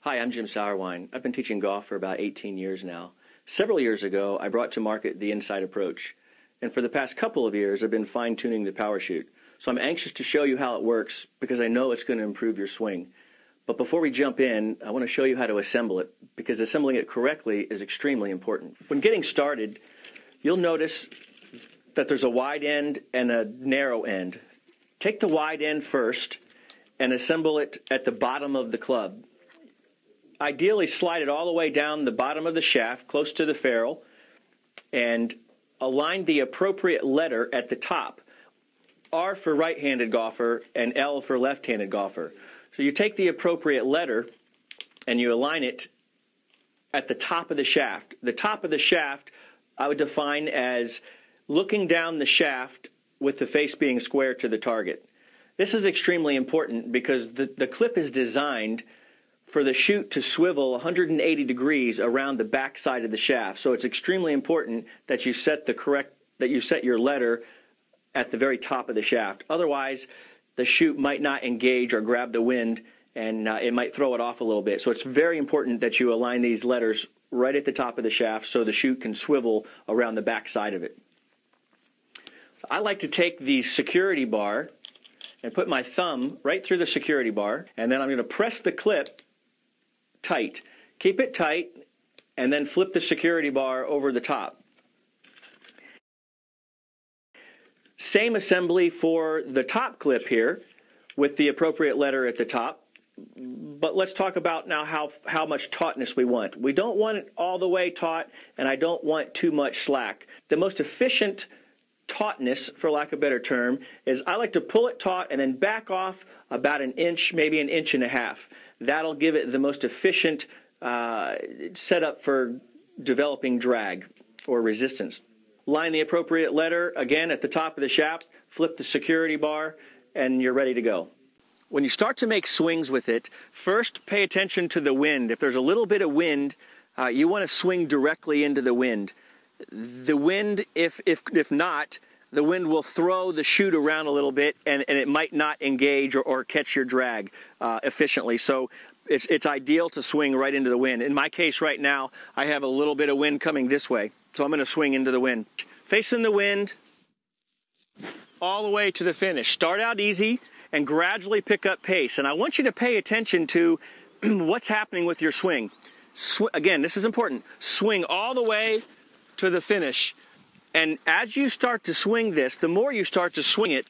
Hi, I'm Jim Sauerwein. I've been teaching golf for about 18 years now. Several years ago, I brought to market the Inside Approach. And for the past couple of years, I've been fine-tuning the Powerchute. So I'm anxious to show you how it works because I know it's going to improve your swing. But before we jump in, I want to show you how to assemble it because assembling it correctly is extremely important. When getting started, you'll notice that there's a wide end and a narrow end. Take the wide end first and assemble it at the bottom of the club. Ideally, slide it all the way down the bottom of the shaft, close to the ferrule, and align the appropriate letter at the top. R for right-handed golfer and L for left-handed golfer. So you take the appropriate letter and you align it at the top of the shaft. The top of the shaft I would define as looking down the shaft with the face being square to the target. This is extremely important because the clip is designed for the chute to swivel 180 degrees around the back side of the shaft. So it's extremely important that you set your letter at the very top of the shaft. Otherwise, the chute might not engage or grab the wind, and it might throw it off a little bit. So it's very important that you align these letters right at the top of the shaft so the chute can swivel around the back side of it. I like to take the security bar and put my thumb right through the security bar, and then I'm going to press the clip tight. Keep it tight, and then flip the security bar over the top. Same assembly for the top clip here with the appropriate letter at the top. But let's talk about now how much tautness we want. We don't want it all the way taut, and I don't want too much slack. The most efficient tautness, for lack of a better term, is I like to pull it taut and then back off about an inch, maybe an inch and a half. That'll give it the most efficient setup for developing drag or resistance. Line the appropriate letter, again, at the top of the shaft, flip the security bar, and you're ready to go. When you start to make swings with it, first pay attention to the wind. If there's a little bit of wind, you want to swing directly into the wind. The wind, if not, the wind will throw the chute around a little bit, and it might not engage or catch your drag efficiently. So it's ideal to swing right into the wind. In my case right now, I have a little bit of wind coming this way, so I'm going to swing into the wind. Facing the wind all the way to the finish. Start out easy and gradually pick up pace. And I want you to pay attention to what's happening with your swing. Again, this is important. Swing all the way to the finish. And as you start to swing this, the more you start to swing it,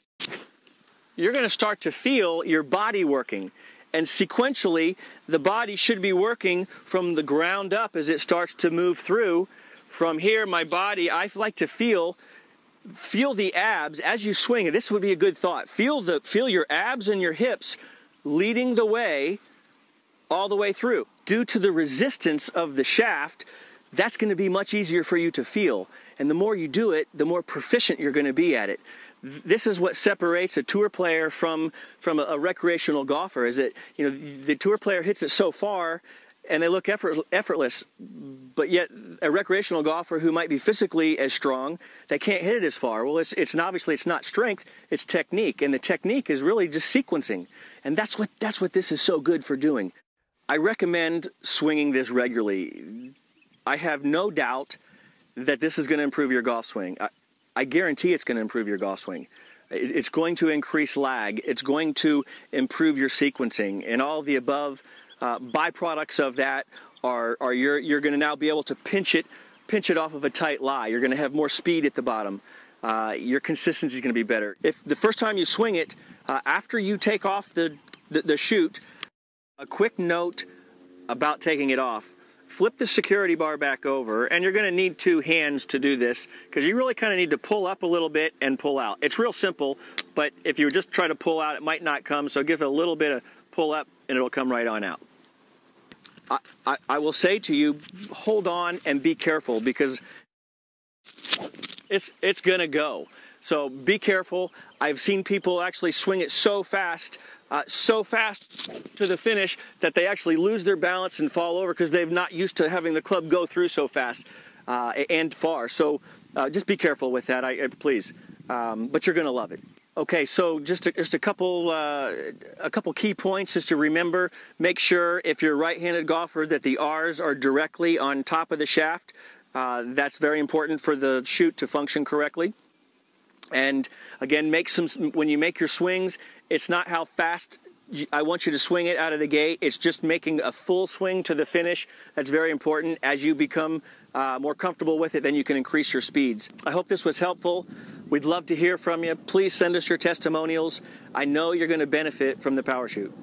you're going to start to feel your body working. And sequentially, the body should be working from the ground up as it starts to move through. From here, my body, I like to feel the abs as you swing. And this would be a good thought. Feel your abs and your hips leading the way all the way through. Due to the resistance of the shaft, that's going to be much easier for you to feel. And the more you do it, the more proficient you're going to be at it. This is what separates a tour player from a recreational golfer, is that, you know, the tour player hits it so far and they look effortless, but yet a recreational golfer who might be physically as strong, they can't hit it as far. Well, it's obviously it's not strength, it's technique, and the technique is really just sequencing. And that's what this is so good for doing. I recommend swinging this regularly. I have no doubt that this is going to improve your golf swing. I guarantee it's going to improve your golf swing. It's going to increase lag. It's going to improve your sequencing. And all the above byproducts of that are you're going to now be able to pinch it off of a tight lie. You're going to have more speed at the bottom. Your consistency is going to be better. If the first time you swing it, after you take off the chute, a quick note about taking it off. Flip the security bar back over, and you're going to need two hands to do this because you really kind of need to pull up a little bit and pull out. It's real simple, but if you just try to pull out, it might not come, so give it a little bit of pull up and it'll come right on out. I will say to you, hold on and be careful because it's going to go. So be careful. I've seen people actually swing it so fast to the finish that they actually lose their balance and fall over because they're not used to having the club go through so fast and far. So just be careful with that, please. But you're going to love it. Okay, so just a couple key points just to remember. Make sure if you're a right-handed golfer that the R's are directly on top of the shaft. That's very important for the chute to function correctly. And again, when you make your swings, it's not how fast I want you to swing it out of the gate. It's just making a full swing to the finish. That's very important. As you become more comfortable with it, then you can increase your speeds. I hope this was helpful. We'd love to hear from you. Please send us your testimonials. I know you're going to benefit from the Powerchute.